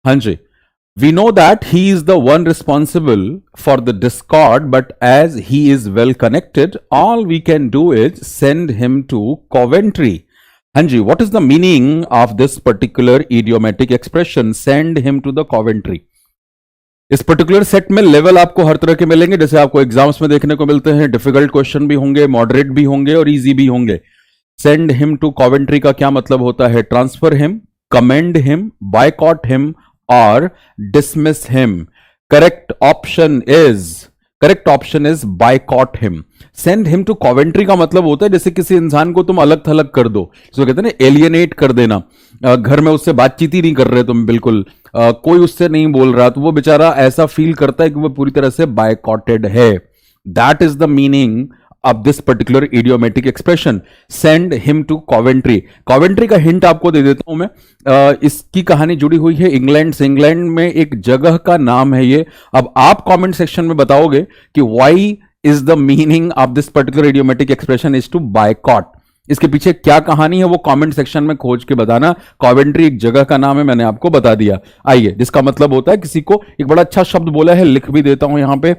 हाँ जी. We know that he is the one responsible for the discord, but as he is well connected, all we can do is send him to Coventry. हाँ जी, what is the meaning of this particular idiomatic expression, send him to the Coventry? इस particular set में level आपको हर तरह के मिलेंगे, जैसे आपको exams में देखने को मिलते हैं. डिफिकल्ट क्वेश्चन भी होंगे, मॉडरेट भी होंगे और इजी भी होंगे. सेंड हिम टू कॉवेंट्री का क्या मतलब होता है? Transfer him, commend him, boycott him और dismiss him. Correct option is boycott him. Send him to Coventry का मतलब होता है जैसे किसी इंसान को तुम अलग थलग कर दो, इसको कहते हैं ना एलियनेट कर देना. घर में उससे बातचीत ही नहीं कर रहे तुम, बिल्कुल कोई उससे नहीं बोल रहा, तो वो बेचारा ऐसा फील करता है कि वो पूरी तरह से बायकॉटेड है. That is the meaning of this particular idiomatic expression, send him to Coventry. Coventry का हिंट आपको दे देता हूं मैं. इसकी कहानी जुड़ी हुई है इंग्लैंड से. इंग्लैंड में एक जगह का नाम है ये. अब आप कमेंट सेक्शन में बताओगे कि why is the meaning of this particular idiomatic expression is to boycott. इसके पीछे क्या कहानी है वो कमेंट सेक्शन में खोज के बताना. कॉवेंट्री एक जगह का नाम है, मैंने आपको बता दिया. आइए, जिसका मतलब होता है किसी को, एक बड़ा अच्छा शब्द बोला है, लिख भी देता हूं यहां पे,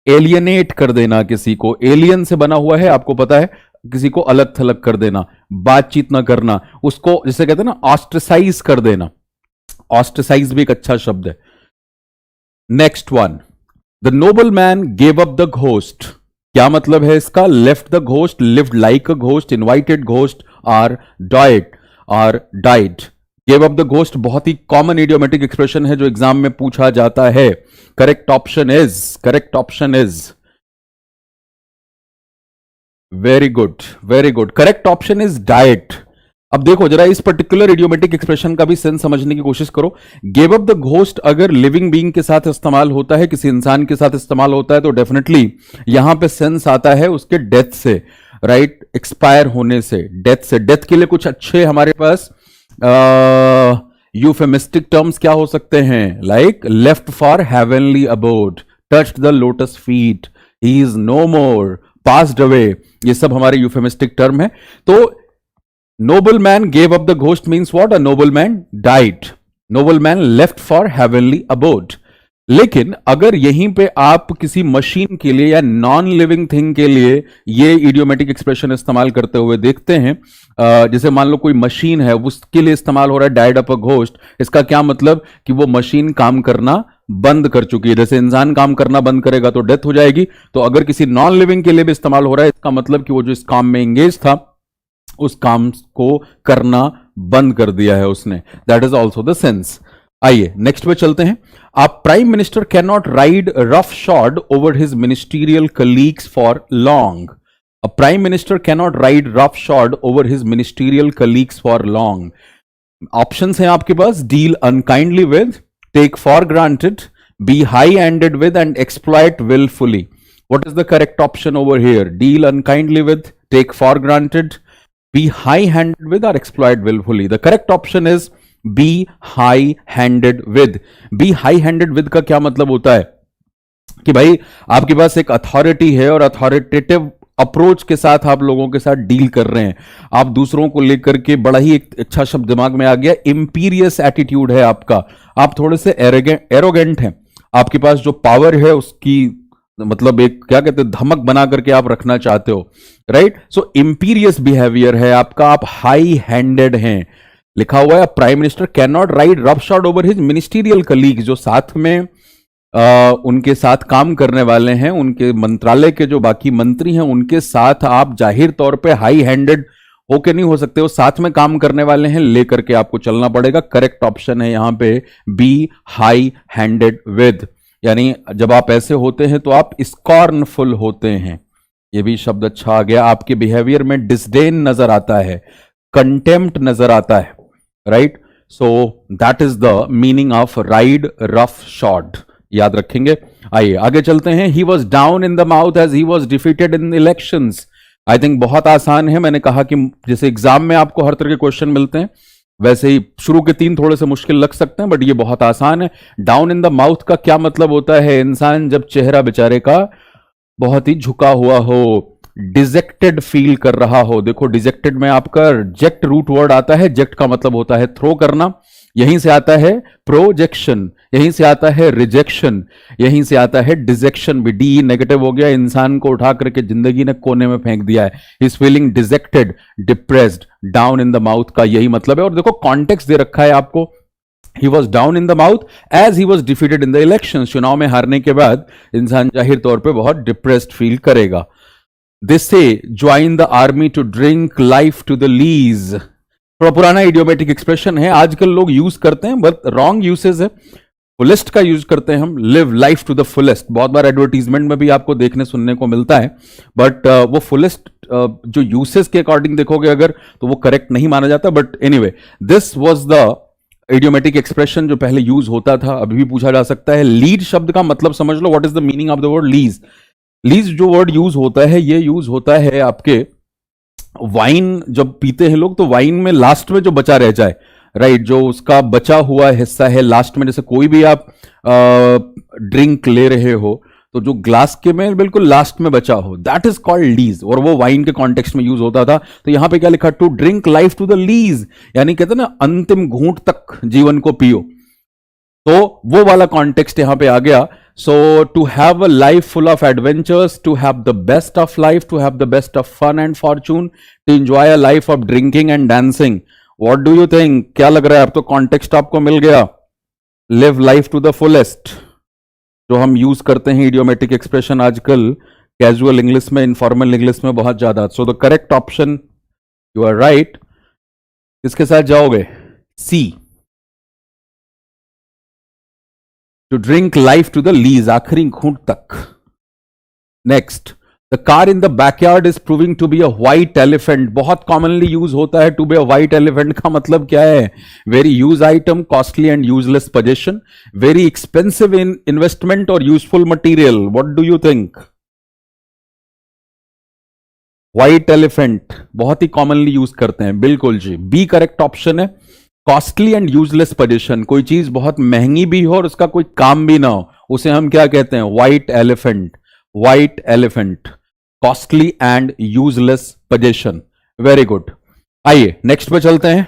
एलियनेट कर देना. किसी को, एलियन से बना हुआ है, आपको पता है, किसी को अलग थलग कर देना, बातचीत ना करना, उसको जिसे कहते हैं ना ऑस्ट्रेसाइज कर देना. ऑस्ट्रेसाइज भी एक अच्छा शब्द है. Next one, the noble man gave up the ghost. क्या मतलब है इसका? Left the ghost, lived like a ghost, invited ghost और died. Gave up the ghost बहुत ही कॉमन इडियोमेटिक एक्सप्रेशन है जो एग्जाम में पूछा जाता है. Correct option is very good. Correct option is diet. अब देखो जरा इस पर्टिकुलर इडियोमेटिक एक्सप्रेशन का भी सेंस समझने की कोशिश करो. गिव अप द घोस्ट अगर लिविंग बीइंग के साथ इस्तेमाल होता है, किसी इंसान के साथ इस्तेमाल होता है, तो डेफिनेटली यहां पे सेंस आता है उसके डेथ से, राइट, एक्सपायर होने से, डेथ से. डेथ के लिए कुछ अच्छे हमारे पास यूफेमिस्टिक टर्म्स क्या हो सकते हैं? Like left for heavenly abode, touched the lotus feet, he is no more, passed away. ये सब हमारे यूफेमिस्टिक टर्म है. तो nobleman gave up the ghost means what? A nobleman died. Nobleman left for heavenly abode. लेकिन अगर यहीं पे आप किसी मशीन के लिए या नॉन लिविंग थिंग के लिए ये इडियोमेटिक एक्सप्रेशन इस्तेमाल करते हुए देखते हैं, जैसे मान लो कोई मशीन है, उसके लिए इस्तेमाल हो रहा है डाइड अप अ घोस्ट. इसका क्या मतलब? कि वो मशीन काम करना बंद कर चुकी है. जैसे इंसान काम करना बंद करेगा तो डेथ हो जाएगी, तो अगर किसी नॉन लिविंग के लिए भी इस्तेमाल हो रहा है, इसका मतलब कि वो जो इस काम में एंगेज था उस काम को करना बंद कर दिया है उसने. That is also the sense. आइए नेक्स्ट पे चलते हैं. A prime minister can not ride roughshod over his ministerial colleagues for long. A prime minister can not ride roughshod over his ministerial colleagues for long. Options हैं आपके पास: deal unkindly with, take for granted, be high handed with and exploit wilfully. What is the correct option over here? Deal unkindly with, take for granted, be high-handed with or exploit willfully. The correct option is be high-handed with. Be high-handed with का क्या मतलब होता है? कि भाई आपके पास एक authority है और अथॉरिटेटिव अप्रोच के साथ आप लोगों के साथ डील कर रहे हैं. आप दूसरों को लेकर के, बड़ा ही एक अच्छा शब्द दिमाग में आ गया, इंपीरियस एटीट्यूड है आपका. आप थोड़े से एरोगेंट हैं. आपके पास जो पावर है उसकी मतलब एक क्या कहते हैं, धमक बना करके आप रखना चाहते हो, राइट. सो इंपीरियस बिहेवियर है आपका, आप हाई हैंडेड हैं. लिखा हुआ है prime minister can not ride roughshod over his ministerial colleague. जो साथ में उनके साथ काम करने वाले हैं, उनके मंत्रालय के जो बाकी मंत्री हैं, उनके साथ आप जाहिर तौर पे हाई हैंडेड होके नहीं हो सकते हो. साथ में काम करने वाले हैं, लेकर के आपको चलना पड़ेगा. करेक्ट ऑप्शन है यहां पे बी हाई हैंडेड विद. यानी जब आप ऐसे होते हैं तो आप स्कॉर्नफुल होते हैं. ये भी शब्द अच्छा आ गया. आपके बिहेवियर में डिसडेन नजर आता है, कंटेम्प्ट नजर आता है, right. So that is the meaning of ride roughshod. याद रखेंगे. आइए आगे चलते हैं. He was down in the mouth as he was defeated in elections. I think बहुत आसान है. मैंने कहा कि जैसे एग्जाम में आपको हर तरह के क्वेश्चन मिलते हैं, वैसे ही शुरू के 3 थोड़े से मुश्किल लग सकते हैं, बट ये बहुत आसान है. डाउन इन द माउथ का क्या मतलब होता है? इंसान जब चेहरा बेचारे का बहुत ही झुका हुआ हो, डिजेक्टेड फील कर रहा हो. देखो डिजेक्टेड में आपका जेक्ट रूट वर्ड आता है. जेक्ट का मतलब होता है थ्रो करना. यहीं से आता है प्रोजेक्शन, यहीं से आता है रिजेक्शन, यहीं से आता है डिजेक्शन भी, डी नेगेटिव हो गया, इंसान को उठा करके जिंदगी ने कोने में फेंक दिया है, is feeling dejected, depressed, down in the mouth का यही मतलब है। और देखो कॉन्टेक्स्ट दे रखा है आपको, he was down in the mouth as he was defeated in the election, चुनाव में हारने के बाद इंसान जाहिर तौर पर बहुत डिप्रेस्ड फील करेगा। दिस से join the army to drink life to the lees, थोड़ा पुराना इडियोमेटिक एक्सप्रेशन है, आजकल लोग यूज करते हैं बट रॉन्ग यूसेज है, फुलेस्ट का यूज करते हैं हम, live life to the fullest, बहुत बार एडवर्टीजमेंट में भी आपको देखने सुनने को मिलता है, बट वो फुलेस्ट जो यूसेज के अकॉर्डिंग देखोगे अगर तो वो करेक्ट नहीं माना जाता। But anyway this was the idiomatic expression जो पहले यूज होता था, अभी भी पूछा जा सकता है। लीड शब्द का मतलब समझ लो, what is the meaning of the word lees. Lees जो वर्ड यूज होता है ये यूज होता है आपके वाइन जब पीते हैं लोग, तो वाइन में लास्ट में जो बचा रह जाए, राइट, जो उसका बचा हुआ हिस्सा है लास्ट में, जैसे कोई भी आप ड्रिंक ले रहे हो तो जो ग्लास के में बिल्कुल लास्ट में बचा हो, दैट इज कॉल्ड लीज, और वो वाइन के कॉन्टेक्स्ट में यूज होता था। तो यहां पे क्या लिखा, to drink life to the lees, यानी कहते हैं ना अंतिम घूंट तक जीवन को पियो, तो वो वाला कॉन्टेक्स्ट यहां पे आ गया। So to have a life full of adventures, to have the best of life, to have the best of fun and fortune, to enjoy a life of drinking and dancing. What do you think? क्या लग रहा है? अब तो context आपको मिल गया। Live life to the fullest, जो हम यूज करते हैं इडियोमेटिक एक्सप्रेशन आजकल कैजुअल इंग्लिश में, इनफॉर्मल इंग्लिश में बहुत ज्यादा। So the correct option, you are right, किसके साथ जाओगे? C, to drink life to the lees, आखिरी घूंट तक। Next, the car in the backyard is proving to be a white elephant, बहुत कॉमनली यूज होता है to be a white elephant का मतलब क्या है? Very use item, costly and useless possession, very expensive in investment और useful material. What do you think? White elephant बहुत ही कॉमनली यूज करते हैं, बिल्कुल जी, बी करेक्ट ऑप्शन है। कॉस्टली एंड यूजलेस पोजीशन, कोई चीज बहुत महंगी भी हो और उसका कोई काम भी ना हो, उसे हम क्या कहते हैं? White elephant, white elephant, costly and useless position. Very good, आइए नेक्स्ट पे चलते हैं।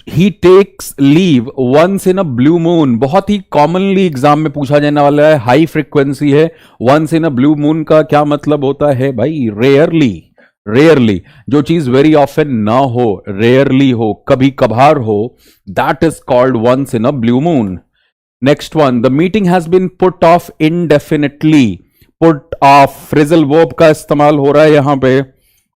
He takes leave once in a blue moon, बहुत ही कॉमनली एग्जाम में पूछा जाने वाला है, हाई फ्रीक्वेंसी है। Once in a blue moon का क्या मतलब होता है भाई? रेयरली, रेयरली, जो चीज वेरी ऑफन ना हो, रेयरली हो, कभी कभार हो, that is called once in a blue moon. Next one, the meeting has been put off indefinitely, put off phrasal verb का इस्तेमाल हो रहा है यहां पे।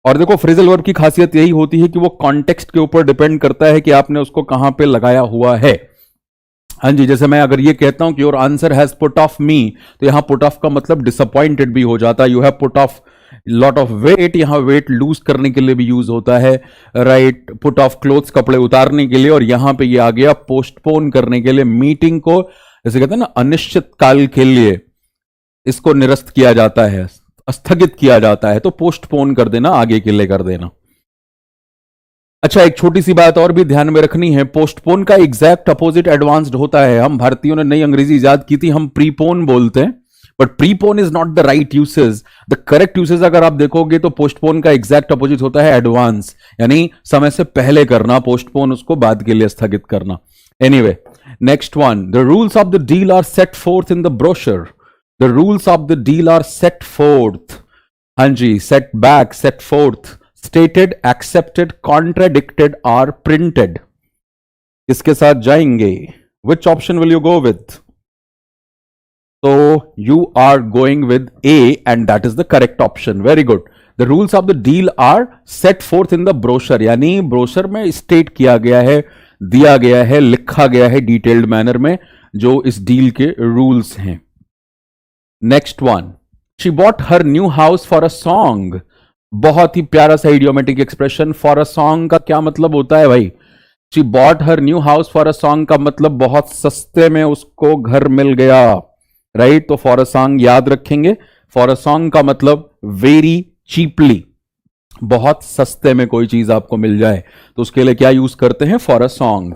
और देखो फ्रेजल वर्ब की खासियत यही होती है कि वो कॉन्टेक्स्ट के ऊपर डिपेंड करता है कि आपने उसको कहां पे लगाया हुआ है। हाँ जी, जैसे मैं अगर ये कहता हूं कि your answer has put of me, तो यहां पुट ऑफ का मतलब डिसअपॉइंटेड भी हो जाता है। You have put off lot of weight, यहां वेट लूज करने के लिए भी यूज होता है, राइट। पुट ऑफ क्लोथ्स, कपड़े उतारने के लिए, और यहां पे ये आ गया पोस्टपोन करने के लिए। मीटिंग को जैसे कहते हैं ना अनिश्चित काल के लिए इसको निरस्त किया जाता है, स्थगित किया जाता है, तो पोस्टपोन कर देना, आगे के लिए कर देना। अच्छा, एक छोटी सी बात और भी ध्यान में रखनी है, पोस्टपोन का एग्जैक्ट अपोजिट एडवांस्ड होता है। हम भारतीयों ने नई अंग्रेजी इजाद की थी, हम प्रीपोन बोलते हैं, but prepone is not the right usage. The correct usage अगर आप देखोगे तो पोस्टपोन का एग्जैक्ट अपोजिट होता है एडवांस, यानी समय से पहले करना, पोस्टपोन उसको बाद के लिए स्थगित करना। Anyway, next one, the rules of the deal are set forth in the brochure. The rules of the deal are set forth, हाँ जी, set back, set forth, stated, accepted, contradicted और प्रिंटेड। इसके साथ जाएंगे, which option will you go with? So you are going with A and that is the correct option. Very good. The rules of the deal are set forth in the brochure, यानी brochure में state किया गया है, दिया गया है, लिखा गया है डिटेल्ड मैनर में जो इस डील के रूल्स हैं। Next one, she bought her new house for a song, बहुत ही प्यारा सा idiomatic expression. For a song का क्या मतलब होता है भाई? She bought her new house for a song का मतलब बहुत सस्ते में उसको घर मिल गया, राइट। तो फॉर अ सॉन्ग याद रखेंगे, फॉर अ सॉन्ग का मतलब वेरी चीपली, बहुत सस्ते में कोई चीज आपको मिल जाए, तो उसके लिए क्या यूज करते हैं? For a song.